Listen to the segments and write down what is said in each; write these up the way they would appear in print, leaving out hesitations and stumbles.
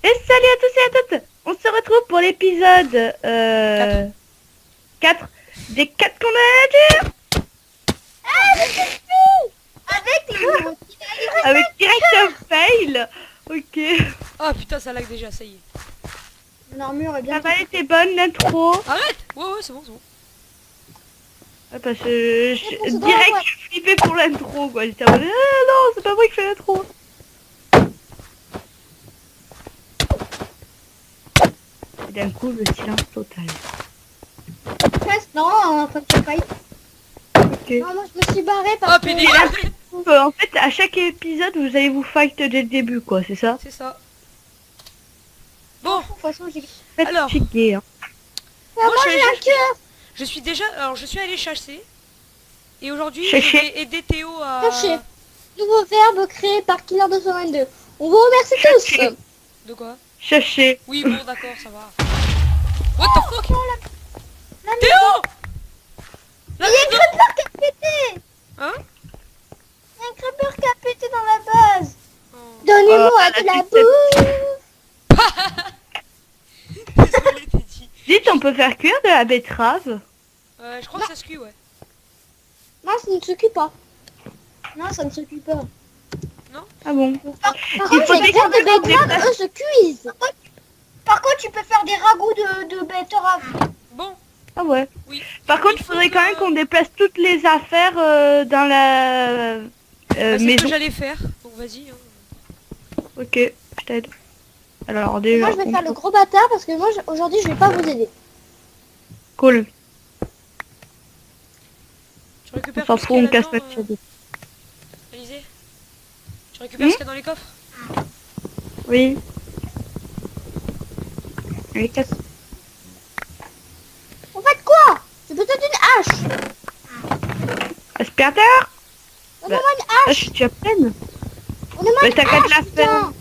Salut à tous et à toutes. On se retrouve pour l'épisode 4 des 4 qu'on a à dire. Avec direct un fail. Ok. Oh putain, ça lag déjà, ça y est. Mon armure est bien. Ça va été bonne l'intro. Arrête. Ouais, c'est bon, c'est bon. Ah, parce que direct je suis flippé pour l'intro quoi. J'étais en mode non, c'est pas vrai que je fais l'intro. Et d'un coup le silence total. Non, enfin tu pas. Ok. Non, moi je me suis barré Oh parce que... PD. En fait à chaque épisode vous allez vous fight dès le début quoi, c'est ça? C'est ça. Bon, De toute façon, j'ai... alors. Fatigué, hein. moi j'ai un cœur. Je suis déjà... Alors, je suis allé chasser. Et aujourd'hui, je Chercher. vais aider Théo à... Chercher. Nouveau verbe créé par Killer222. On vous remercie tous. Chercher. De quoi? Chercher. Oui, bon, d'accord, ça va. What the fuck? La Théo! Il y a un creeper qui a pété. Hein? Il y a un creeper qui a pété dans la base. Oh. Donnez-moi de la bouffe. Désolé, Teddy. Dites, on peut faire cuire de la betterave? Je crois que ça se cuit, ouais. Non, ça ne se cuit pas. Non, ça ne se cuit pas. Ah bon? Par Il contre, faut les graines de découvrir des betterave, eux, se cuisent. Par contre, tu peux faire des ragoûts de betterave. Bon, Ah ouais. oui. Par contre, il faut faudrait que- quand même qu'on déplace toutes les affaires dans la C'est ce maison. que j'allais faire. Donc vas-y. Hein. Ok, je t'aide. Alors déjà, Moi, je vais faire le gros bâtard parce que moi, aujourd'hui, je vais pas vous aider. cool. Tu On récupères s'en tout ce fout, qu'il y on a casse là-dedans, notre cadeau. Alizé. Tu récupères ce qu'il y a dans les coffres? Oui. Allez, casse. En fait, quoi? C'est peut-être une hache. Aspirateur? Donne-moi une Ah, je hache. suis déjà pleine. Donne-moi Mais une t'as qu'à te la hache, faire. putain.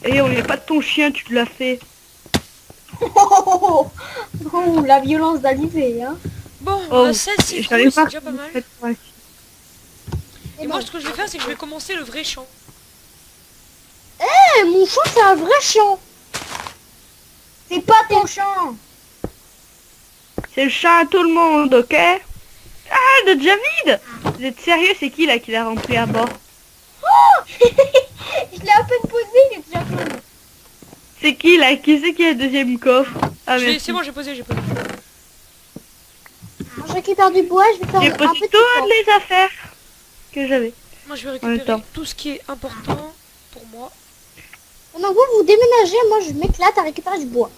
Et on n'est pas de ton chien, tu te l'as fait. Oh, la violence d'Alizé, hein. Bon, Oh, on a 16 citrouilles, j'arrive c'est pas déjà pas mal. Ouais. Et moi, ce que je vais faire, c'est que je vais commencer le vrai champ. Eh, mon champ, c'est un vrai champ. C'est pas ton champ. C'est le chat à tout le monde, ok? Ah, de déjà vide! Vous êtes sérieux, c'est qui là qui l'a rempli à bord? Je l'ai à peine posé, il est déjà plein. C'est qui là? Qui c'est qui a le deuxième coffre? Ah merci. C'est bon, j'ai posé. Je récupère du bois, je vais faire J'ai un posé petit toutes camp. les affaires que j'avais. Moi, je vais En même récupérer temps. tout ce qui est important pour moi. Pendant que vous déménagez, moi je m'éclate à récupérer du bois.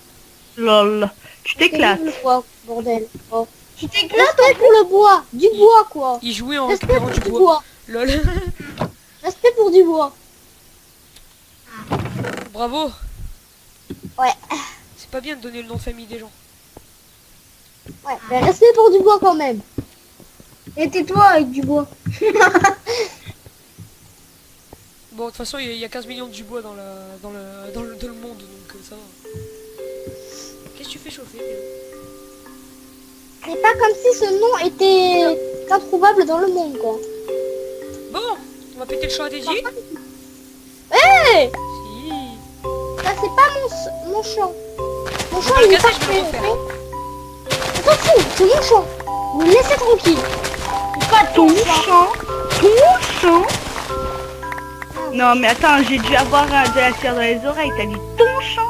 Lol. Tu t'éclates. Le bois, bordel. Oh. Tu t'éclates. Respect pour le bois. Du bois, quoi. Il jouait en Respect récupérant pour du bois. Lol. Respect pour du bois. Bravo. Ouais. C'est pas bien de donner le nom de famille des gens. Ouais, mais respect pour du bois quand même. Et tais-toi avec du bois. Bon, de toute façon, il y a 15 millions de du bois dans le monde, donc ça va. Qu'est-ce que tu fais chauffer, Théo? C'est pas comme si ce nom était introuvable dans le monde, quoi. Bon, on va péter le champ à Daisy. Hé, Si. ça c'est pas mon champ. Mon champ peux le il est casser, je vais le parfait, refaire. ok. On s'en fout, c'est mon champ. Vous me laissez tranquille. Pas Ton champ. Ton champ. Non mais attends, j'ai dû avoir de la cire dans les oreilles. T'as dit ton champ.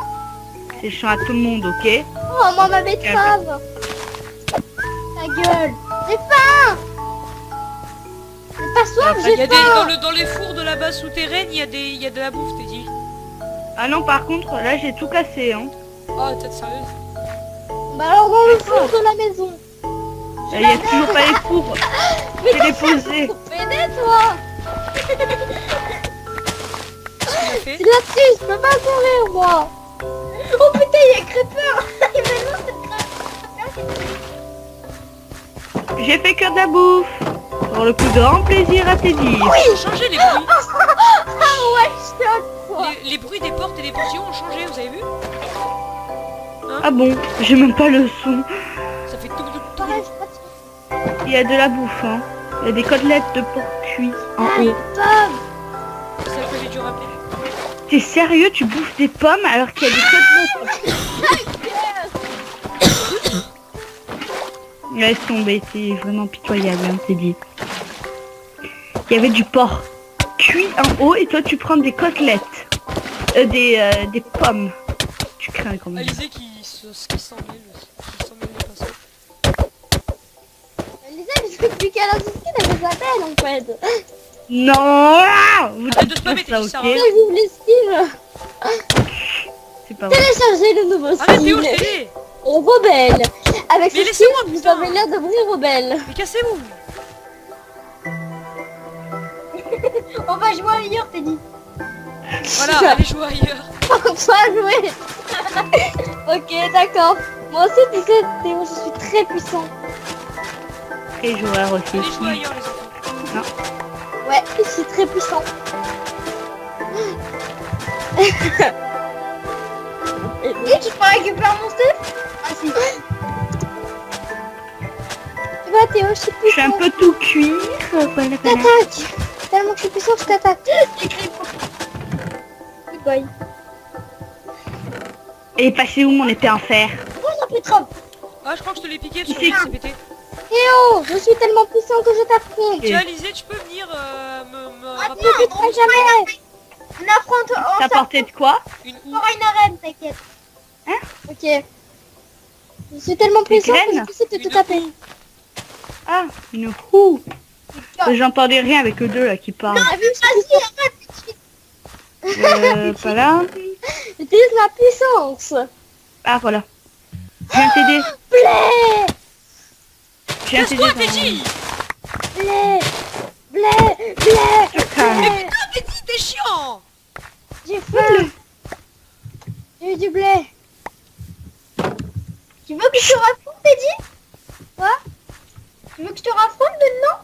C'est champ à tout le monde, ok? Oh, moi ma betterave. Ta gueule. J'ai faim. J'ai pas soif, Il y j'ai a des, faim. dans les fours de la base souterraine, il y a de la bouffe, t'es dit. Ah non, par contre, là j'ai tout cassé, hein. Oh, t'es sérieuse? Bah alors dans le four de la maison. Il y a toujours pas les fours. Mais Je l'ai posé. pédé toi. Qu'est-ce qu'il a fait? C'est là-dessus, je peux pas courir moi. Oh putain, il y a Crépeur. Et maintenant, c'est Crépeur. J'ai fait que de la bouffe. Pour le coup, grand plaisir à te dire. Ils ont changé les bruits. Ah ouais, je te quoi. Les bruits des portes et des portillons ont changé, vous avez vu? Ah bon, j'ai même pas le son. Ça fait tout, tout, tout. Ouais, je sais pas. Il y a de la bouffe, hein. Il y a des côtelettes de porc cuit en haut. Tom. C'est celle que j'ai dû rappeler. T'es sérieux, tu bouffes des pommes alors qu'il y a des côtelettes? Laisse tomber, c'est vraiment pitoyable, hein, c'est dit. Il y avait du porc cuit en haut et toi tu prends des côtelettes. Des pommes. Tu crains quand même. Alizé qui s'en mêle les pinceaux. Lisa, depuis qu'elle a ceci, elle nous appelle en fait. Non, vous Arrête de dites te pas pas mettre, ça, ça sert à ok? rien. J'ouvre les styles. C'est pas vrai. Téléchargez le nouveau Arrête Théo, je style. t'ai dit. Rebelle. Avec Mais ce style, laissez-moi, vous putain. avez l'air de vrai rebelle. Mais cassez-vous. On va jouer ailleurs, t'es dit. Voilà, allez jouer ailleurs. On va jouer. Ok, d'accord. Moi aussi, tu sais, Théo, je suis très puissant. Très joueur aussi. Allez jouer ailleurs, les enfants. Ouais, je suis très puissant. Et tu peux récupérer mon stuff? Ah si. Tu vois, Théo, je suis Je suis un puissant. peu tout cuire. Voilà, voilà. T'attaques. Tellement que je suis puissant, je t'attaque. Good boy. Elle est passée où mon épée en fer? Oh, la pétrole. Ah, je crois que je te l'ai piqué, Qui parce que c'est c'est pété. Théo, je suis tellement puissant que je t'affronte. Et- Tiens, Alizé, tu peux venir me rappeler Je ne t'affronterai jamais. On affronte, T'as porté de quoi? une on houe? fera une arène, t'inquiète. Ok. Je suis tellement puissant que graines je sais te Une taper. Ah, une roue. J'entendais rien avec eux deux là qui parlent. Ah oui, je suis puissant. Pas là. J'utilise ma puissance. Ah voilà. Je viens t'aider. Blé. Je viens t'aider. Casse-toi, dans- Teddy. Blé. Blé. Blé. calme. Blé. Ah, Teddy, t'es chiant. J'ai faim. J'ai eu du blé. Tu veux que je te raffronte, t'es dit? Quoi? Tu veux que je te raffronte maintenant?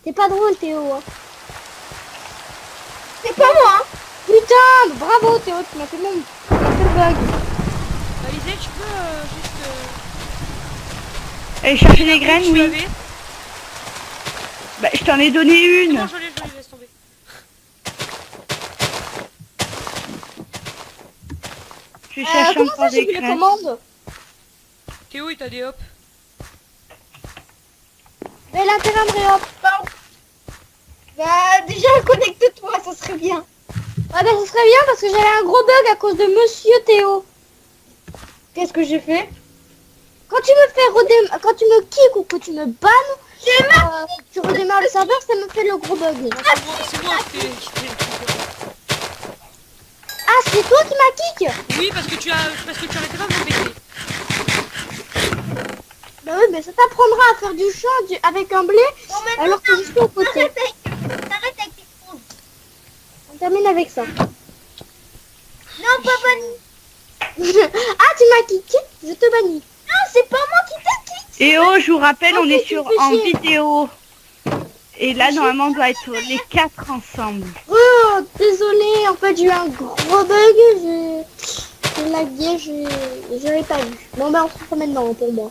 T'es pas drôle, Théo. Hein. C'est pas moi, hein. Putain, bravo, Théo, tu m'as fait le bug. Alizé, tu peux juste... Allez chercher des graines, tu oui. avais. Bah je t'en ai donné une. Non, je l'ai, laisse tomber. Je cherche Comment encore ça, j'ai des vu les graines. commandes? Théo, il t'a des hop. Mais l'intérêt, hop. Bah, déjà, connecte-toi, ça serait bien. Ah bah, ça serait bien parce que j'avais un gros bug à cause de Monsieur Théo. Qu'est-ce que j'ai fait? Quand tu me fais quand tu me kicks ou que tu me bannes, tu redémarres le serveur, ça me fait le gros bug. C'est moi qui t'ai... Ah, c'est toi qui m'as kick. Oui, parce que tu arrêtais pas de m'embêter. Bah oui, mais ça t'apprendra à faire du champ avec un blé, Bon, maintenant, alors que je suis au côté. t'arrêtes avec tes choses. On termine avec ça. Non, pas banni. Ah, tu m'as kické, je te bannis. Non, c'est pas moi qui t'ai kick. Et oh, je vous rappelle, on Ok, est tu sur me fais en chier. vidéo. Et là, normalement, on doit être les 4 ensemble. Oh, désolé, en fait j'ai eu un gros bug, j'ai lagué, j'avais pas vu. Bon bah on se remet maintenant pour moi.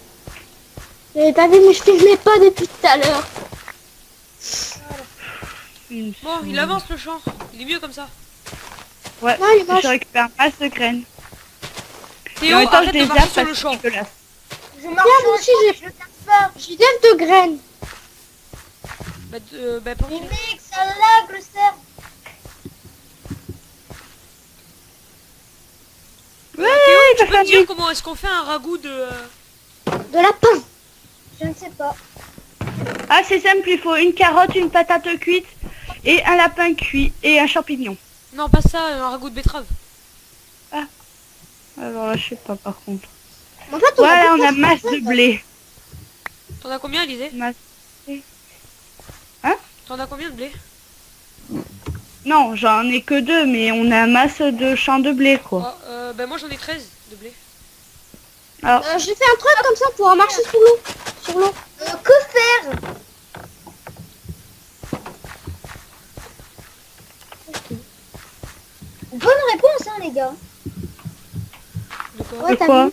J'avais pas vu mais je filmais pas depuis tout à l'heure. Bon, il avance le champ. Il est mieux comme ça. Ouais, Non, il marche. je récupère un masse de graines. Et Théo, en même temps, arrête je de les marcher zappe sur le parce que champ. je suis dégueulasse. Je marche Tiens, sur moi le aussi, champ, j'ai- je le casse pas. J'ai de graines. Bah, pour Mais mec, ça lag le cerf. Ouais, tu ça peux fait me un dire truc. comment est-ce qu'on fait un ragoût de... De lapin. Je ne sais pas. Ah, c'est simple, il faut une carotte, une patate cuite et un lapin cuit et un champignon. Non, pas ça, un ragoût de betterave. Alors là, je sais pas par contre. En fait, Voilà, on a plus masse faire de blé. T'en as combien, Élisée? Masse- T'en as combien de blé? Non, j'en ai que 2, mais on a masse de champs de blé, quoi. Oh, bah moi j'en ai 13 de blé. Alors, J'ai fait un truc comme ça pour marcher sous l'eau. Sur l'eau. Que faire? Bonne réponse, hein, les gars. De quoi? Ouais, de t'as quoi vu.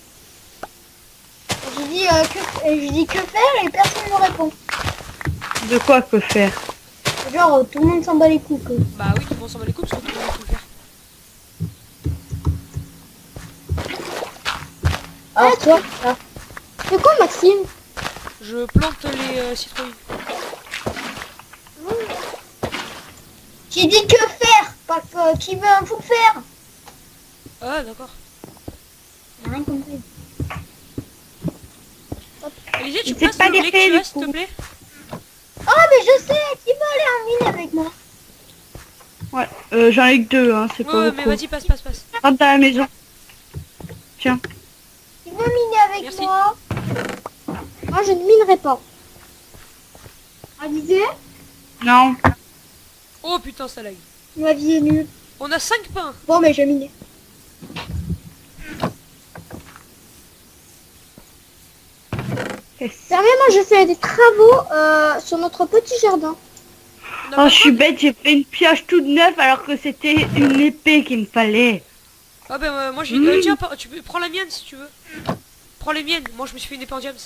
Je dis que faire et personne ne me répond. De quoi que faire? Genre, tout le monde s'en bat les couilles. Quoi. Bah oui, tout le monde s'en bat les coups parce que tout le monde peut le faire. Ah, toi, ah. C'est quoi, Maxime? Je plante les citrouilles. J'ai dit que faire, pas que qui veut un fou faire. Ah d'accord. J'ai rien compris. Élisée, tu C'est passes pas le blé les que faits, tu du as, s'il te coup. plaît? Oh, mais je sais, qui veut aller en mine avec moi? Ouais, j'en ai que 2, hein, c'est Ouais, pas ouais, beaucoup. mais vas-y, passe, passe, passe. Rentre dans la maison. Tiens. Qui veut miner avec Merci. moi? Moi, je ne minerai pas. Alizé, Non. Oh putain, ça lag. ma vie est nulle. On a 5 pains. Bon, mais je vais miner. Dernièrement, je fais des travaux sur notre petit jardin. On a Oh, pas je suis de pain bête, j'ai fait une pioche toute neuve alors que c'était une épée qu'il me fallait. Ah bah moi j'ai... tiens, tu peux... prends la mienne si tu veux. Prends les miennes. Moi je me suis fait une épée en diams.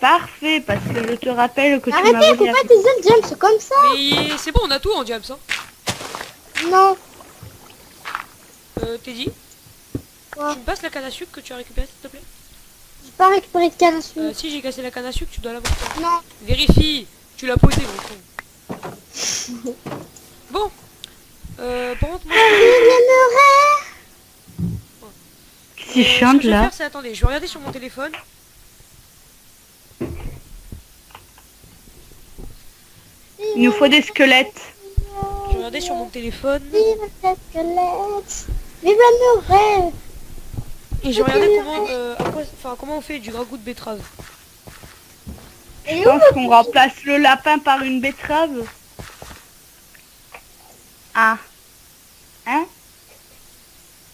Parfait, parce que je te rappelle que tu m'as Arrêtez, faut volé pas la- tes ailes, James, c'est comme ça. Mais c'est bon, on a tout en diams. Hein. Non. Teddy, Quoi? tu me passes la canne à sucre que tu as récupérée s'il te plaît? J'ai pas récupéré de canne à sucre. Si j'ai cassé la canne à sucre, tu dois l'avoir. Non. Vérifie. Tu l'as posée, gros con. Bon. Par contre, moi... Qu'est-ce qu'il ce chante que je vais là? faire, c'est attendez, je vais regarder sur mon téléphone. Il nous faut des squelettes. Je vais regarder sur mon téléphone. Vive le squelette. Vive nos rêves. Et je vais regarder comment, comment on fait du ragoût de betterave. Je pense qu'on remplace le lapin par une betterave. Ah. Hein?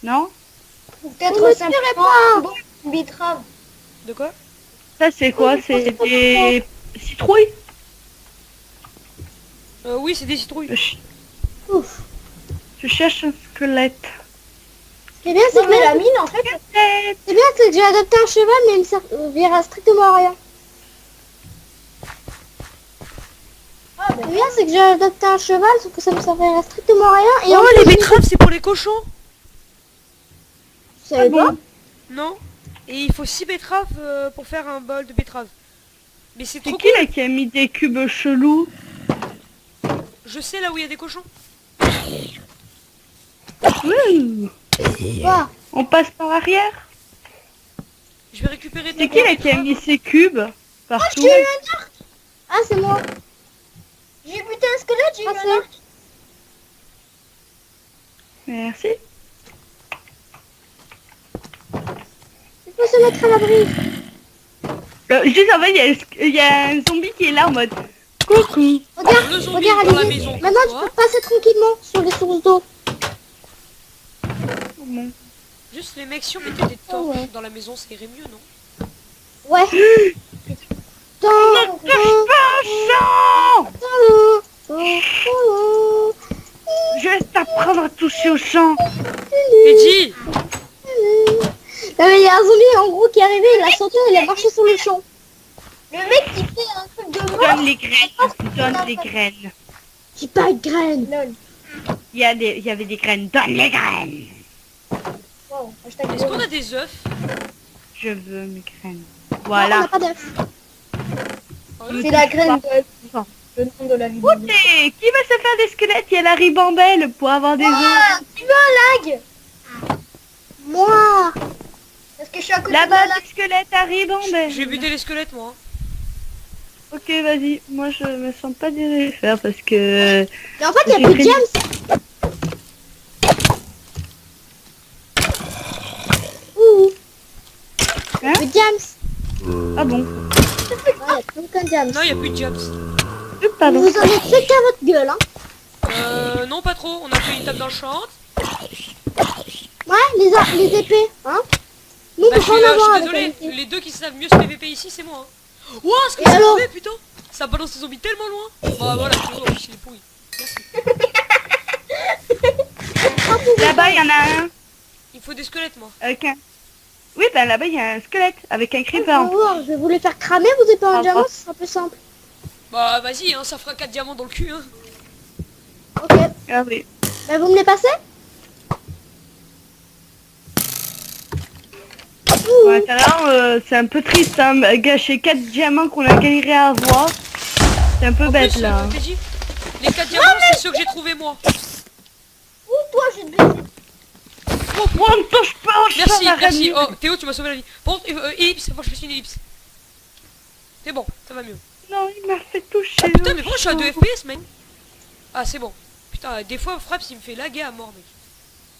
Non? Ou On peut-être ne simplement tirait pas. un bon betterave. De quoi? Ça c'est quoi? C'est des citrouilles? Oui, c'est des citrouilles. Ouf. Je cherche un squelette. Ce qui est bien, c'est Non, que, mais la mine, en fait, c'est bien, c'est que j'ai adopté un cheval, mais il me servira strictement à rien. ah, Ce qui est bien, c'est que j'ai adopté un cheval, sauf que ça me servira strictement à rien. Et en Oh, plus, les betteraves, c'est pour les cochons. je savais pas. Non. Et il faut 6 betteraves pour faire un bol de betteraves. Mais c'est C'est trop qui cool. là qui a mis des cubes chelous? Je sais là où il y a des cochons. Ouh. Quoi? On passe par arrière? Je vais récupérer C'est qui là qui a mis ces cubes partout? j'ai eu un arc. Ah, c'est moi. J'ai buté un squelette, j'ai eu Ah, un c'est- arc. Merci. faut se mettre à l'abri. Juste en fait, il y a un zombie qui est là en mode coucou. Regarde, Le zombie regarde, dans la allez-y. maison. Maintenant, tu Quoi peux passer tranquillement sur les sources d'eau. Bon. Juste les mecs, si on mettait des torches ouais. dans la maison, ça irait mieux, non? Ouais. Dans- Je vais t'apprendre à toucher au champ. Teddy! Non mais il y a un zombie en gros qui est arrivé, il a sauté, il a marché sur le champ. Le mec qui fait un truc de mort. Donne les graines. Donne les graines. J'ai pas de graines. Lol. Il y avait des graines. Donne les graines. Wow, hashtag Est-ce qu'on lol. a des œufs? Je veux mes graines. Non, on Voilà. n'a pas d'œuf. C'est la graine de le nom de la vidéo. Écoutez, qui va se faire des squelettes? Il y a la ribambelle pour avoir des œufs. Ah, tu veux un lag? Moi. Parce que je suis à côté de Là-bas, la lag. des squelettes à ribambelle. Je vais buter les squelettes, moi. Ok, vas-y. Moi, je me sens pas dirigé faire parce que... Mais en fait, il y a plus de James. Ouh. Hein? Plus de James. Ah bon. Ouais, il y a plus aucun James. Non, il n'y a plus de jams. Pardon. Vous en êtes fait qu'à votre gueule, hein. Non, pas trop. On a fait une table dans le champ. Ouais, les épées, hein. Nous, Bah, on je peut suis, pas en je avoir suis avec désolé. les épées. Les deux qui savent mieux se PVP ici, c'est moi. Hein. Wow, ce que Et c'est alors mauvais, putain. Ça balance les zombies tellement loin. Bah voilà, tu vois, en plus, il est pourri. Merci. Là-bas, il y en a un. Il faut des squelettes, moi. Oui, ben là-bas, il y a un squelette avec un creeper. Faut voir, je vais vous les faire cramer, vos épées en Ah, diamant, ah. ce sera plus simple. Bah vas-y, hein, ça fera 4 diamants dans le cul. Hein. Ok. Ah oui. Bah, vous me les passez? Pour l'intérieur, c'est un peu triste, hein. Gâcher 4 diamants qu'on a galéré à avoir. C'est un peu En bête, plus, là. TJ, les 4 diamants, c'est ceux que j'ai trouvés, moi. Ouh, toi, je vais te baisser. Oh, ne touche pas au champ, Merci, l'araignée. merci. Oh, Théo, tu m'as sauvé la vie. Par contre, ellipse, moi je fais une ellipse. C'est bon, ça va mieux. Non, il m'a fait toucher. Putain, au mais pourquoi je suis à 2 champ. FPS, mec? Ah, c'est bon. Putain, des fois, Fraps, il me fait laguer à mort, mec.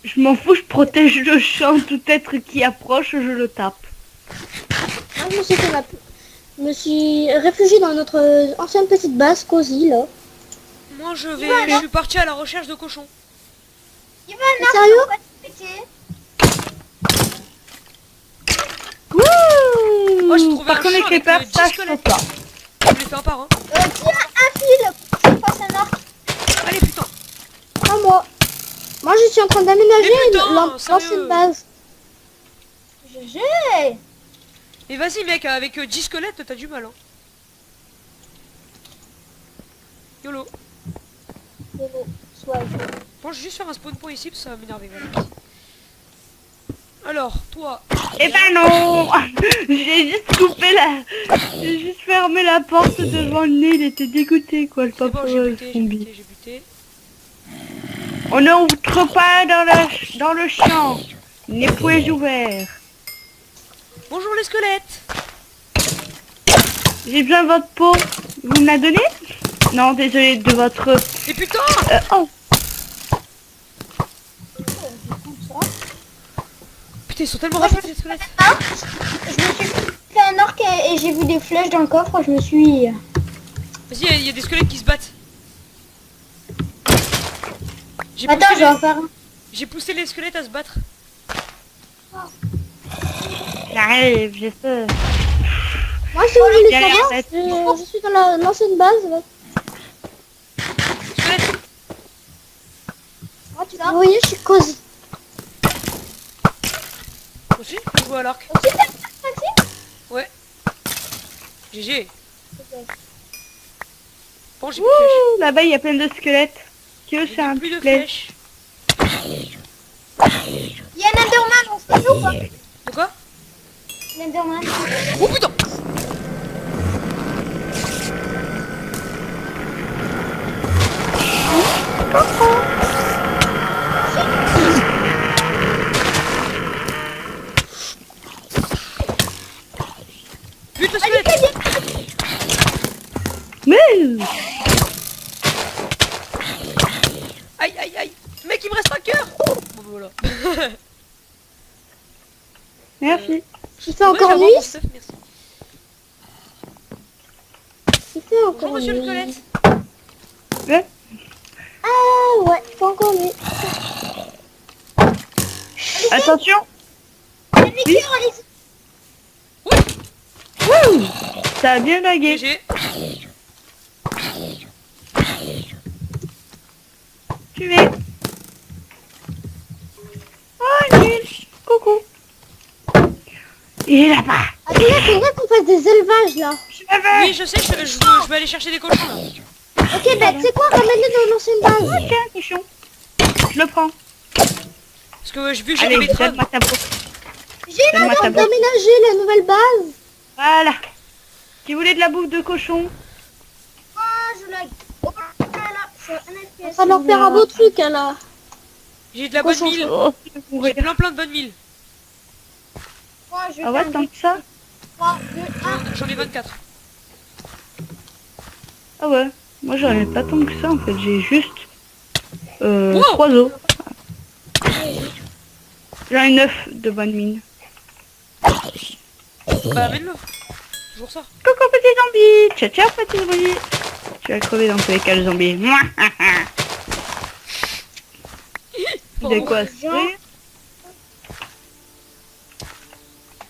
Je m'en fous, je protège le champ. Tout être qui approche, je le tape. Moi, je me suis fait je me suis réfugié dans notre ancienne petite base, cosy, là. Moi, je suis parti à la recherche de cochons. Il veut un arc, Sérieux? on va te péter. Wouh. Moi, j'ai trouvé Par un contre, les champ avec creepers, 10 ça, je peux squelettes. pas. Je les fais un par un. Tiens, un fil pour que je fasse un arc. Allez, putain. Pas moi. Moi, je suis en train d'aménager Mais putain, sérieux. l'ancienne base. GG. Mais vas-y, mec, avec 10 squelettes, t'as du mal, hein. YOLO. Soit. Bon, je vais juste faire un spawn point ici, parce que ça va m'énerver, voilà. Alors, toi... Eh ben non. J'ai juste coupé la... J'ai juste fermé la porte devant le nez. Il était dégoûté, quoi, le C'est pauvre bon, j'ai buté, j'ai zombie. buté, j'ai buté. On n'entre pas dans le champ. Les poings ouverts. Bonjour les squelettes. J'ai besoin de votre peau. Vous me la donnez? Non, désolé, de votre... Et putain. oh. Putain, ils sont tellement rapides, les squelettes. Je me suis fait un arc et j'ai vu des flèches dans le coffre. Je me suis. Vas-y, il y a des squelettes qui se battent. Attends, je vais en faire un. J'ai poussé les squelettes à se battre. J'arrive, j'ai fait... Moi, si vous voulez Galère, savoir, tête. je suis dans l'ancienne base, là. Squelettes. Vous voyez, je suis cosy. Moi aussi, je peux jouer à l'arc. Aussi, t'as fait Maxime? Ouais. GG. Bon, j'ai plus de flèches. Ouh, là-bas, il y a plein de squelettes. Qui veut J'ai faire un plus de petit flèche? flèches. Il y a un Enderman, on se fait ou pas? De quoi? L'Enderman. Oh putain. Bute le squelette. Mais... Aïe aïe aïe. Mec, il me reste un cœur. Bon, voilà. Merci. Il fait encore j'avoue, nuit. mon stuff, merci. Il fait Bonjour encore monsieur le nuit. squelette. Ouais. Ah ouais, il fait encore nuit. Attention. Nicky, Wouh, ça a bien lagué. GG. Tu es. Oh, Nils. Coucou. Il est là-bas. Ah, il faudrait qu'on fasse des élevages là. Je l'avais. Oui, je sais, je vais aller chercher des cochons là. Ok, bah tu sais quoi, ramène-les dans l'ancienne base. Tiens, cochon. Je le prends. Parce que vu que j'ai des Allez, betteraves. donne-moi ta bourse. j'ai On Donne-moi ta va bourse. déménager la nouvelle base. Voilà. Tu voulais de la bouffe de cochon? Ah, je lag. Oh là là, c'est un On FPS. va leur faire un beau truc là. J'ai de la bonne Cochon. mille. Oh, tu vas mourir. J'ai plein de bonnes milles. Moi, je Ah ouais, fais un tant que ça? 3, 2, 1. J'en ai 24. Ah ouais. Moi, j'en ai pas tant que ça, en fait. J'ai juste... Wow. 3 os. J'en ai 9 de bonne mine. Bah amène-le. Toujours ça. Coucou, petit zombie. Ciao, ciao, petit zombie. Tu vas crever dans tous les cas, le zombie. Mouah. Il a quoi à se faire?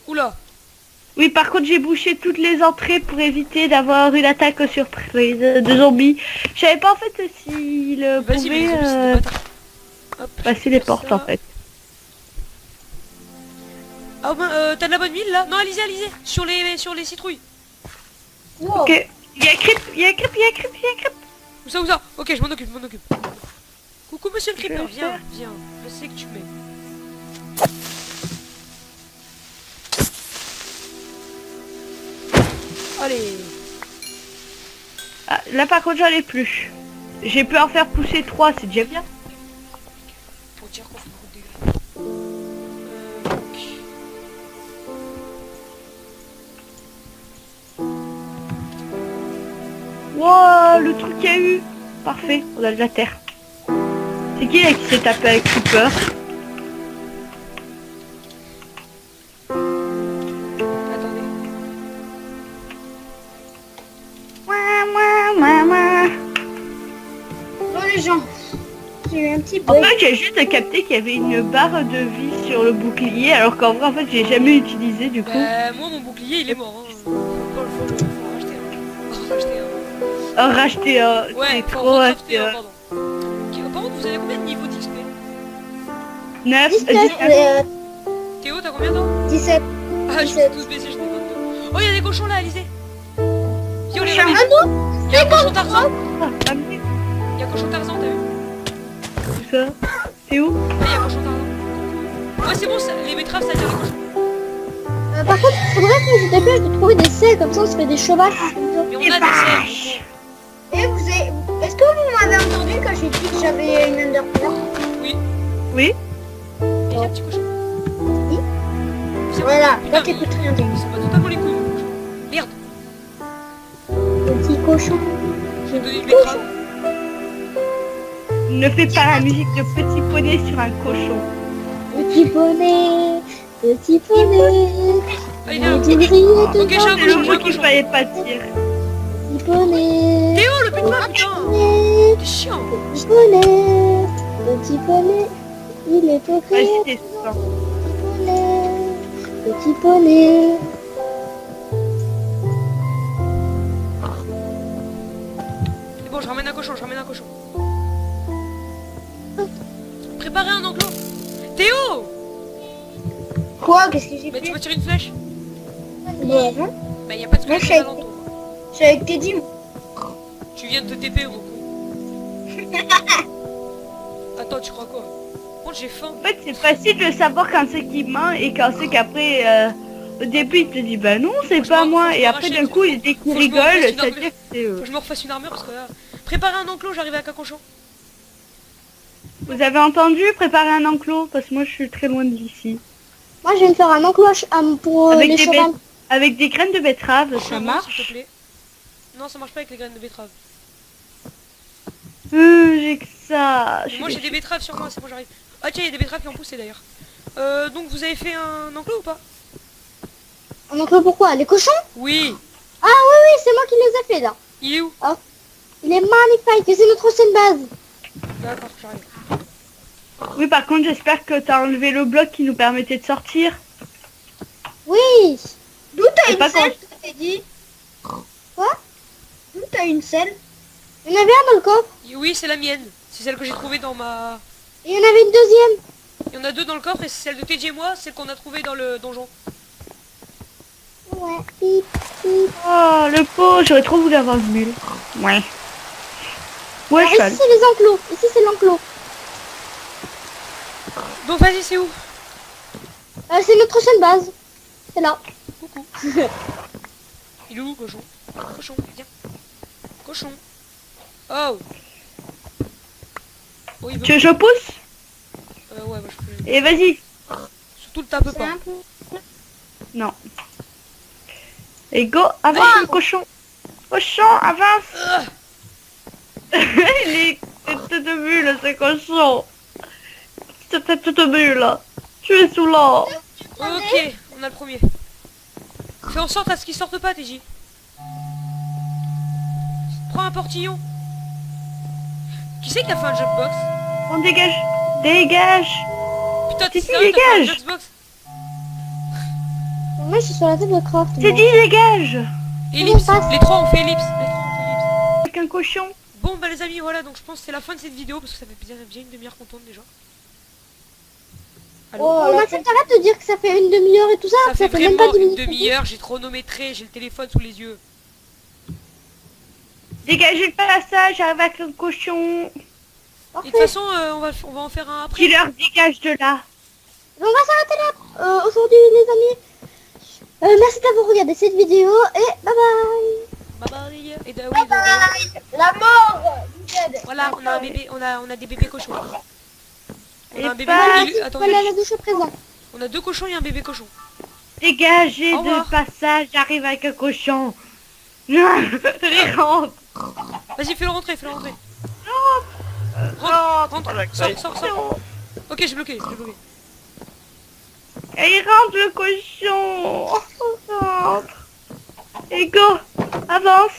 Oula. Oui, par contre, j'ai bouché toutes les entrées pour éviter d'avoir une attaque surprise de zombies. Je savais pas en fait s'il Vas-y, mais les pouvait zombies, c'est des bâtards. Hop, passer les je fais portes ça. en fait. Ah ben, t'as de la bonne mille là? Non, Alizé, sur les citrouilles. Wow. Ok. Il y a Creep, il y a Creep, il y a Creep, il y a Creep. Où ça? Ok, je m'en occupe, Coucou monsieur le Je vais creeper, le viens, faire. viens. Je sais que tu m'aimes. Allez. Ah, là par contre, j'en ai plus. J'ai pu en faire pousser 3, c'est déjà bien. Pour dire qu'on fait beaucoup de dégâts. Donc. Wow, le truc qu'il y a eu. Parfait, on a de la terre. C'est qui là qui s'est tapé avec Creeper? Attendez. Mouah, mouah, mouah, mouah. Bon, les gens, j'ai eu un petit En bug. fait, j'ai juste capté qu'il y avait une barre de vie sur le bouclier, alors qu'en vrai, en fait, j'ai jamais utilisé du coup. Bah, moi mon bouclier il est mort. Hein. Faut en racheter un. Faut en racheter un. Oh, racheter un. Ouais, c'est faut trop en racheter crafter un, un. pardon. Ok, par contre, vous avez combien de niveaux d'XP? 9, 19, 19. Théo, t'as combien toi? 17. Ah, je suis tous baissé, j'étais 22. Oh, il y a des cochons là, Alizé. Viens, on les ramène. Ah non, Il y a un cochon Tarzan. Ah, amenez. Il y a un cochon Tarzan, t'as vu? Où ça? C'est où? Ah, il y a un cochon Tarzan. Ouais, c'est bon, les betteraves, ça attire les cochons. Par contre, il faudrait qu'on se dépêche de trouver des selles, comme ça on se fait des chevaux. Mais on Les a des vaches. et vous avez... Est-ce que vous m'avez entendu quand j'ai dit que j'avais une underpearl? Oui. Oui? Et il y a un petit cochon. Oui. Viens. Voilà, Putain, là t'écoutes rien de Ils sont pas totalement les couilles, les cochons. Merde, petit cochon. j'ai donné une betterave. Ne fais pas la musique de Petit Poney sur un cochon. Petit poney, petit poney. Allez, viens. Petit grillé de Ok, j'ai un C'est cochon, le j'ai un mot qu'il cochon. fallait pas dire. petit poney. Théo, le putain, putain. Poney, T'es chiant. petit poney, petit poney. Il est au Vas-y, cœur. t'es sans. Petit poney. C'est bon, je ramène un cochon, Préparez un enclos. Théo. Quoi? Qu'est-ce que j'ai Mais tu fait? peux tirer une flèche? Non. Bah, y a pas de Moi, flèche je suis aux alentours. Je suis avec Teddy. Tu viens de te TP, gros con. Attends, tu crois quoi? Bon, j'ai faim. En fait, c'est facile de savoir quand c'est qui ment et quand c'est qu'après, au début, il te dit bah non, c'est pas Franchement, moi. faut Et après, m'arracher. d'un coup, dès qu'il Faut que je me rigole, refasse une ça veut armure. dire que c'est Faut que je me refasse une armure parce que là... Préparez un enclos, j'arrive avec un cochon. Vous avez entendu? Préparer un enclos, parce que moi, je suis très loin d'ici. Moi, je vais me faire un enclos pour Avec les des chevaux. Avec des graines de betterave, ça Chevaux, s'il te marche. plaît. Non, ça marche pas avec les graines de betterave. J'ai que ça. Je suis Moi, j'ai des déçue. betteraves sur moi, c'est bon, j'arrive. Ah tiens, il y a des betteraves qui ont poussé d'ailleurs. Donc, vous avez fait un enclos ou pas? Un enclos pourquoi? Les cochons? Oui. Ah oui, c'est moi qui les ai fait là. Il est où? Il est magnifique, c'est notre ancienne base. D'accord, j'arrive. Oui, par contre, j'espère que t'as enlevé le bloc qui nous permettait de sortir. Oui. D'où t'as Et une pas selle, toi, t'es dit? Quoi? D'où t'as une selle? Il y en avait un dans le coffre. Oui, c'est la mienne. C'est celle que j'ai trouvée dans ma... Et il y en avait une deuxième. Il y en a deux dans le coffre et c'est celle de TJ et moi, celle qu'on a trouvée dans le donjon. Ouais. Pip, pip. Oh, le pot, j'aurais trop voulu avoir ce bulle. Ouais. Ouais, Alors, cheval. ici c'est les enclos. Ici c'est l'enclos. Bon, vas-y, c'est où? C'est notre ancienne base. C'est là. Coucou. Il est où, cochon? Cochon, viens. Cochon. Oh. Oh, il veut... Tu veux que je pousse? Ouais, bah, je peux... Et vas-y. Surtout le tape C'est pas. un peu... Non. Et go, avance Ah. le cochon. Cochon, avance. Il est tête de bulle, ce cochon. Cette tête de bulle. Tu es sous l'eau. Ok, on a le premier. Fais en sorte à ce qu'il sorte pas, TJ. Prends un portillon. Qui c'est qui a fait un jukebox? On dégage. Dégage. Putain, Si, tu si, sais, t'as fait un dégage. jukebox. Moi je suis sur la table de craft. C'est dit, dégage. Ellipse. passe. Les trois ont fait ellipse. Les trois ont fait ellipse. Avec un cochon. Bon bah les amis, voilà, donc je pense que c'est la fin de cette vidéo parce que ça fait bien une demi-heure qu'on tourne déjà. Allô? Oh, Maxime, t'arrêtes de dire que ça fait une demi-heure et tout ça. Ça fait même pas vraiment 10 une minutes. demi-heure, j'ai chronométré, j'ai le téléphone sous les yeux. Dégagez le passage avec un cochon. Et de Parfait. toute façon, on va en faire un après. Qui leur dégage de là. On va s'arrêter là aujourd'hui les amis. Merci d'avoir regardé cette vidéo et bye bye. Bye bye. Et oui, Bye bye. La mort du dead. voilà, on a un bébé, on a des bébés cochons. On Et a un bébé. pas- Attendez, Voilà la douche à présent. on a deux cochons et un bébé cochon. Dégagez Au revoir. de passage, j'arrive avec un cochon. Il rentre. Vas-y, fais-le rentrer, fais-le rentrer. Rentre. Rentre, sors. Ok, j'ai bloqué, j'ai bloqué. Et il rentre le cochon. Rentre. Et go. Avance.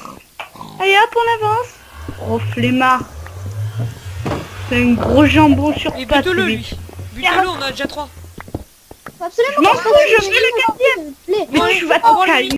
Allez hop, on avance. Oh flemmard. C'est un gros jambon sur Et pattes. bute-le lui. lui. Bute-le, on a déjà 3. Faut absolument Je m'en qu'on fous, fasse je une veux le vidéo, s'il vous plaît. Mais Ouais, tu vas au revoir, te les calmer.